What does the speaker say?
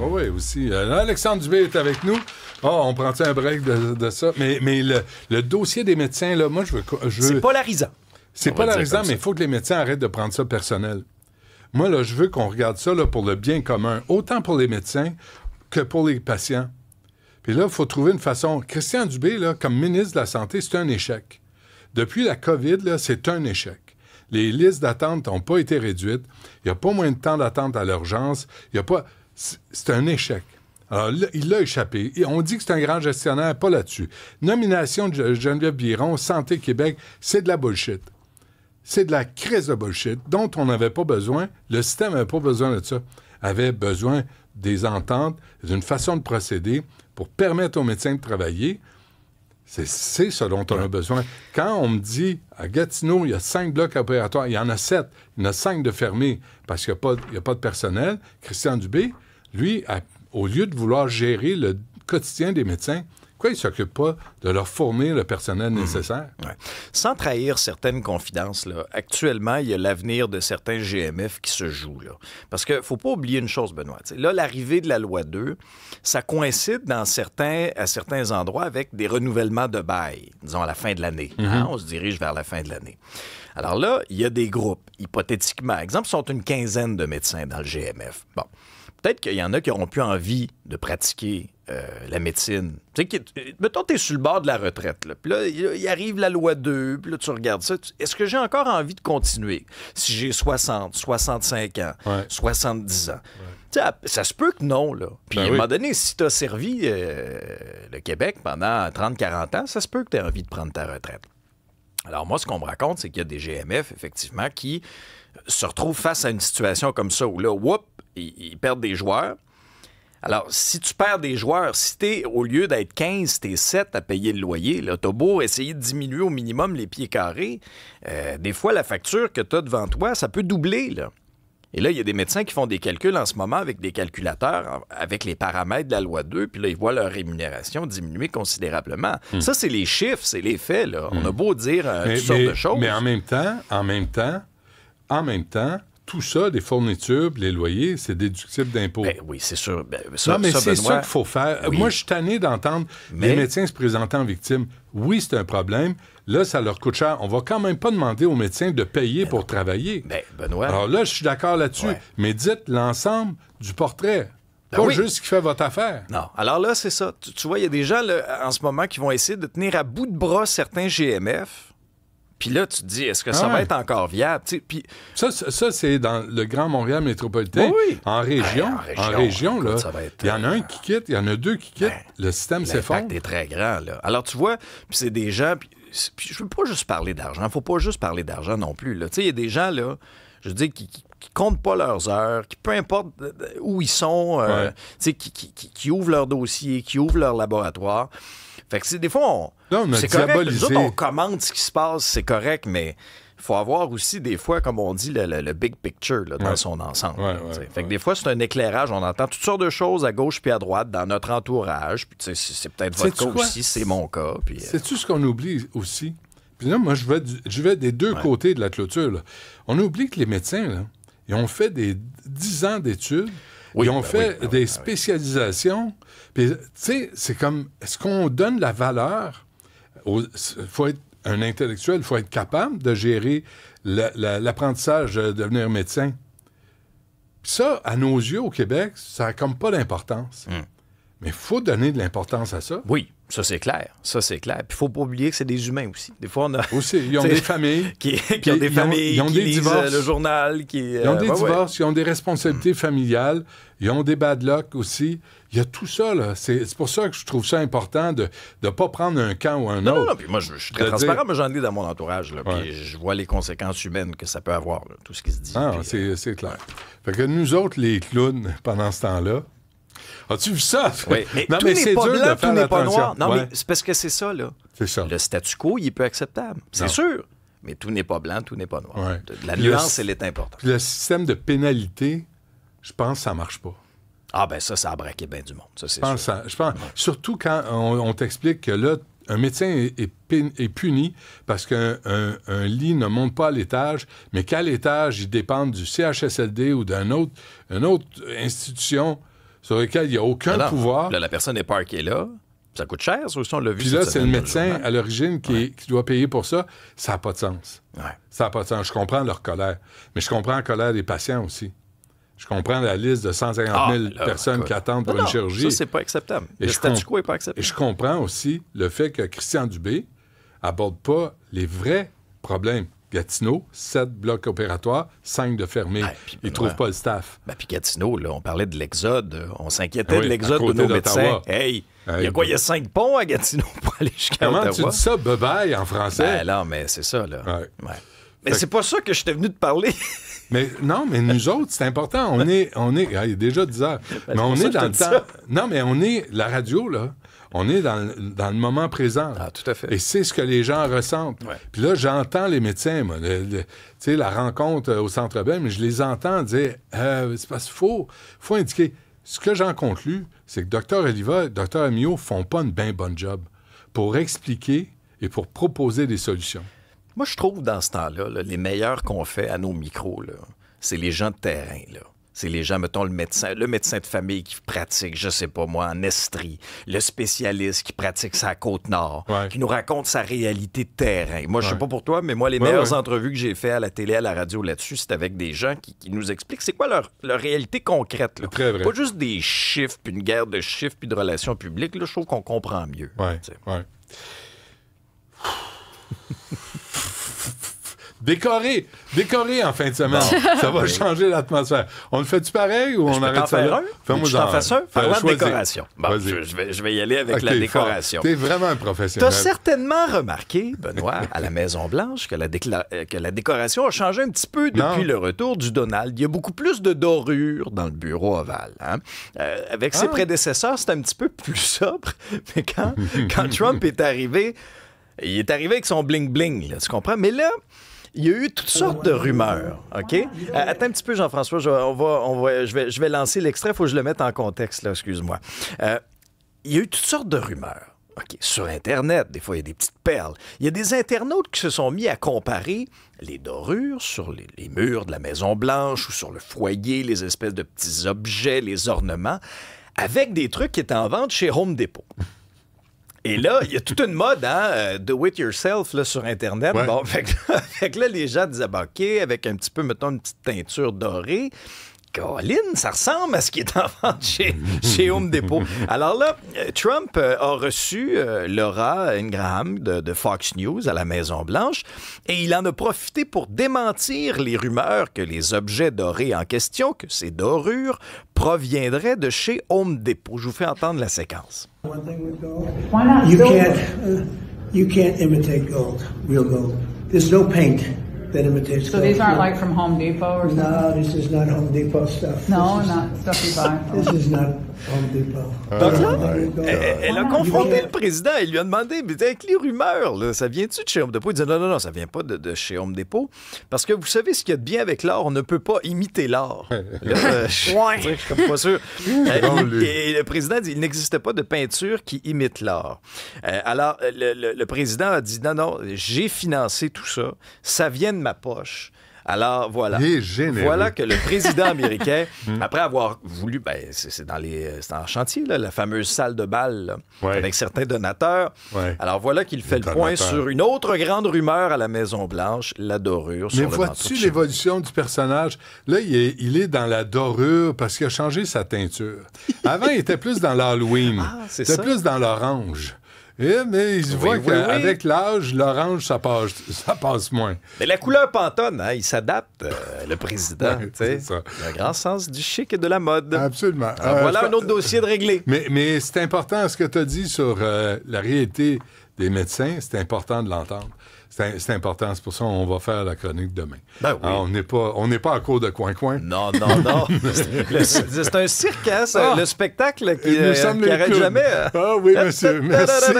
Oh oui, aussi. Alexandre Dubé est avec nous. Oh, on prend un break de ça? Mais le dossier des médecins, là, moi, je veux... C'est polarisant. C'est polarisant, mais il faut que les médecins arrêtent de prendre ça personnel. Moi, là, je veux qu'on regarde ça là, pour le bien commun, autant pour les médecins que pour les patients. Puis là, il faut trouver une façon... Christian Dubé, là, comme ministre de la Santé, c'est un échec. Depuis la COVID, là, c'est un échec. Les listes d'attente n'ont pas été réduites. Il n'y a pas moins de temps d'attente à l'urgence. Il y a pas... C'est un échec. Alors là, il l'a échappé. Et on dit que c'est un grand gestionnaire, pas là-dessus. Nomination de Geneviève Biron, Santé Québec, c'est de la bullshit. C'est de la crise de bullshit dont on n'avait pas besoin. Le système n'avait pas besoin de ça. Avait besoin des ententes, d'une façon de procéder pour permettre aux médecins de travailler. C'est ce dont on a besoin. Quand on me dit, à Gatineau, il y a 5 blocs opératoires, il y en a 7, il y en a 5 de fermés parce qu'il n'y a pas de personnel, Christian Dubé, lui, au lieu de vouloir gérer le quotidien des médecins, pourquoi il ne s'occupe pas de leur fournir le personnel nécessaire? Ouais. Sans trahir certaines confidences, là, actuellement, il y a l'avenir de certains GMF qui se joue. Là. Parce qu'il ne faut pas oublier une chose, Benoît. T'sais, là, l'arrivée de la loi 2, ça coïncide à certains endroits avec des renouvellements de bail, disons à la fin de l'année. Hein? On se dirige vers la fin de l'année. Alors là, il y a des groupes, hypothétiquement. Exemple, sont une quinzaine de médecins dans le GMF. Bon. Peut-être qu'il y en a qui n'auront plus envie de pratiquer la médecine. Mettons, tu es sur le bord de la retraite. Là. Puis là, il arrive la loi 2, puis là, tu regardes ça. Est-ce que j'ai encore envie de continuer si j'ai 60, 65 ans, 70 ans? Ça se peut que non. Là. Puis à un moment donné, si tu as servi le Québec pendant 30-40 ans, ça se peut que tu aies envie de prendre ta retraite. Alors moi, ce qu'on me raconte, c'est qu'il y a des GMF, effectivement, qui se retrouvent face à une situation comme ça, où là, ils perdent des joueurs. Alors, si tu perds des joueurs, si t'es, au lieu d'être 15, t'es 7 à payer le loyer, là, t'as beau essayer de diminuer au minimum les pieds carrés, des fois, la facture que t'as devant toi, ça peut doubler, là. Et là, il y a des médecins qui font des calculs en ce moment avec des calculateurs, avec les paramètres de la loi 2, puis là, ils voient leur rémunération diminuer considérablement. Ça, c'est les chiffres, c'est les faits, là. On a beau dire toutes sortes de choses. Mais en même temps, tout ça, les fournitures, les loyers, c'est déductible d'impôts. Ben oui, c'est sûr. Non, mais c'est ça qu'il faut faire. Oui. Moi, je suis tanné d'entendre les médecins se présenter en victime. Oui, c'est un problème. Là, ça leur coûte cher. On va quand même pas demander aux médecins de payer pour travailler. Ben, Benoît... Alors là, je suis d'accord là-dessus. Ouais. Mais dites l'ensemble du portrait. Pas juste ce qui fait votre affaire. Non. Alors là, c'est ça. Tu vois, il y a des gens là, en ce moment qui vont essayer de tenir à bout de bras certains GMF. Puis là, tu te dis, est-ce que ça va être encore viable? Puis... Ça, c'est dans le Grand Montréal métropolitain. Oui. En région, là, il y en a un qui quitte, il y en a 2 qui quittent. Le système s'effondre. L'impact est très grand, là. Alors, tu vois, puis c'est des gens... Puis je veux pas juste parler d'argent. Il faut pas juste parler d'argent non plus, là. Tu sais, il y a des gens, là, je veux dire, qui comptent pas leurs heures, qui, peu importe où ils sont, tu sais, qui ouvrent leur dossier, qui ouvrent leur laboratoire. Fait que des fois, c'est correct. Nous autres, on commande ce qui se passe, c'est correct, mais il faut avoir aussi, des fois, comme on dit, le big picture là, dans son ensemble. Fait que des fois, c'est un éclairage. On entend toutes sortes de choses à gauche puis à droite dans notre entourage. Puis c'est peut-être votre cas aussi, c'est mon cas. Puis, sais-tu ce qu'on oublie aussi? Puis là, moi, je vais des deux côtés de la clôture. Là. On oublie que les médecins, là, ils ont fait des 10 ans d'études. Ils ont fait des spécialisations. Puis, tu sais, c'est comme, est-ce qu'on donne la valeur? Il faut être un intellectuel, il faut être capable de gérer l'apprentissage de devenir médecin. Puis ça, à nos yeux, au Québec, ça n'a comme pas d'importance. Mais il faut donner de l'importance à ça. Oui, ça c'est clair. Ça c'est clair. Puis il ne faut pas oublier que c'est des humains aussi. Des fois, on a... Aussi, ils ont des familles. qui ont des familles, ils ont des divorces. Le journal. Ils ont des divorces, ils ont des responsabilités familiales, ils ont des bad luck aussi. Il y a tout ça, là. C'est pour ça que je trouve ça important de ne pas prendre un camp ou un autre. Non, puis moi, je suis très transparent, mais j'en ai dans mon entourage, là, puis je vois les conséquences humaines que ça peut avoir, là, tout ce qui se dit. Ah, c'est clair. Fait que nous autres, les clowns, pendant ce temps-là, as-tu vu ça? Oui, mais non, tout mais n'est pas blanc, tout n'est pas noir. Non, ouais. mais c'est parce que c'est ça, là. C'est ça. Le statu quo, il est peu acceptable. C'est sûr. Mais tout n'est pas blanc, tout n'est pas noir. Ouais. La nuance, elle est importante. Puis le système de pénalité, je pense que ça marche pas. Ah, ben ça a braqué bien du monde. Ça, c'est sûr. Je pense, surtout quand on t'explique que là, un médecin est puni parce qu'un lit ne monte pas à l'étage, mais qu'à l'étage, il dépend du CHSLD ou d'une autre institution. sur lesquels il n'y a aucun pouvoir. Là, la personne est parquée là. Ça coûte cher, ça aussi, on l'a vu. Puis là, c'est le médecin à l'origine qui doit payer pour ça. Ça n'a pas de sens. Ouais. Ça n'a pas de sens. Je comprends leur colère. Mais je comprends la colère des patients aussi. Je comprends la liste de 150 000 personnes qui attendent pour une chirurgie. Ça, c'est pas acceptable. Le statu quo n'est pas acceptable. Et je comprends aussi le fait que Christian Dubé aborde pas les vrais problèmes. Gatineau, 7 blocs opératoires, 5 de fermés. Ils ne trouvent pas le staff. Puis Gatineau, là, on parlait de l'exode. On s'inquiétait de l'exode de nos médecins. Hey, il y a quoi? Il y a 5 ponts à Gatineau pour aller jusqu'à Ottawa? Comment tu dis ça, bebaille, en français? Non, mais c'est ça, là. Ouais. Mais c'est pas ça que je t'ai venu te parler. Mais non, mais nous autres, c'est important. On est il est déjà 10 heures. Mais on est dans le temps. Non, mais on est, la radio, là, on est dans le moment présent. Ah, tout à fait. Et c'est ce que les gens ressentent. Ouais. Puis là, j'entends les médecins, moi, tu sais, la rencontre au Centre Bell, mais je les entends dire, c'est parce qu'il faut indiquer. Ce que j'en conclus, c'est que Dr. Oliva et Dr. Amio font pas une bien bonne job pour expliquer et pour proposer des solutions. Moi, je trouve, dans ce temps-là, là, les meilleurs qu'on fait à nos micros, là, c'est les gens de terrain, là. C'est les gens, mettons, le médecin de famille qui pratique, je sais pas moi, en Estrie, le spécialiste qui pratique sa Côte-Nord, qui nous raconte sa réalité de terrain. Moi, je sais pas pour toi, mais moi, les meilleures entrevues que j'ai faites à la télé, à la radio là-dessus, c'est avec des gens qui nous expliquent c'est quoi leur réalité concrète. Là. Très vrai. Pas juste des chiffres, puis une guerre de chiffres, puis de relations publiques. Là, je trouve qu'on comprend mieux. Oui. Décorer en fin de semaine. Ça va changer l'atmosphère. On le fait-tu pareil ou on arrête ça là? Fais-moi t'en fasses un. Parlant de décoration. Bon, je vais y aller avec la décoration. T'es vraiment un professionnel. T'as certainement remarqué, Benoît, à la Maison-Blanche, que la décoration a changé un petit peu depuis le retour du Donald. Il y a beaucoup plus de dorures dans le bureau ovale. Hein? Avec ses prédécesseurs, c'était un petit peu plus sobre. Mais quand Trump est arrivé, il est arrivé avec son bling-bling, tu comprends? Mais là, il y a eu toutes sortes de rumeurs, OK? Attends un petit peu, Jean-François, je vais lancer l'extrait, il faut que je le mette en contexte, là, excuse-moi. Il y a eu toutes sortes de rumeurs, OK? Sur Internet, des fois, il y a des petites perles. Il y a des internautes qui se sont mis à comparer les dorures sur les murs de la Maison-Blanche ou sur le foyer, les espèces de petits objets, les ornements, avec des trucs qui étaient en vente chez Home Depot. Et là, il y a toute une mode, do it yourself là, sur Internet. Ouais. Bon, fait que là, les gens disaient, OK, avec un petit peu, mettons, une petite teinture dorée. Colin, ça ressemble à ce qui est en vente chez Home Depot. Alors là, Trump a reçu Laura Ingraham de Fox News à la Maison-Blanche et il en a profité pour démentir les rumeurs que les objets dorés en question, que ces dorures, proviendraient de chez Home Depot. Je vous fais entendre la séquence. Why not? You can't imitate gold, real gold. There's no paint that imitates gold. So these aren't like from Home Depot or something? No, this is not Home Depot stuff. No, not stuff you buy. This is not Home Depot. Donc là, elle a confronté le président. Elle lui a demandé, mais avec les rumeurs, là, ça vient-tu de chez Home Depot? Il dit non, ça vient pas de chez Home Depot. Parce que vous savez ce qu'il y a de bien avec l'or, on ne peut pas imiter l'or. Je suis comme pas sûr. Et le président dit, il n'existe pas de peinture qui imite l'or. Alors, le président a dit, non, j'ai financé tout ça. Ça vient de ma poche. Alors, voilà. Voilà que le président américain, après avoir voulu, c'est en chantier, là, la fameuse salle de bal, là, avec certains donateurs. Ouais. Alors, voilà qu'il fait le point sur une autre grande rumeur à la Maison-Blanche, la dorure. Mais vois-tu l'évolution du personnage? Là, il est dans la dorure parce qu'il a changé sa teinture. Avant, il était plus dans l'Halloween. C'était plus dans l'orange. Mais il se voit qu'avec l'âge, l'orange, ça passe moins. Mais la couleur Pantone, il s'adapte, le président. C'est ça. Il a un grand sens du chic et de la mode. Absolument. Alors, voilà un autre dossier de réglé. Mais c'est important ce que tu as dit sur la réalité des médecins. C'est important de l'entendre. C'est important. C'est pour ça qu'on va faire la chronique demain. Ben oui. Alors, on n'est pas à court de coin-coin. Non. C'est un cirque, hein, le spectacle qui n'arrête jamais. Ah oui, monsieur. Merci.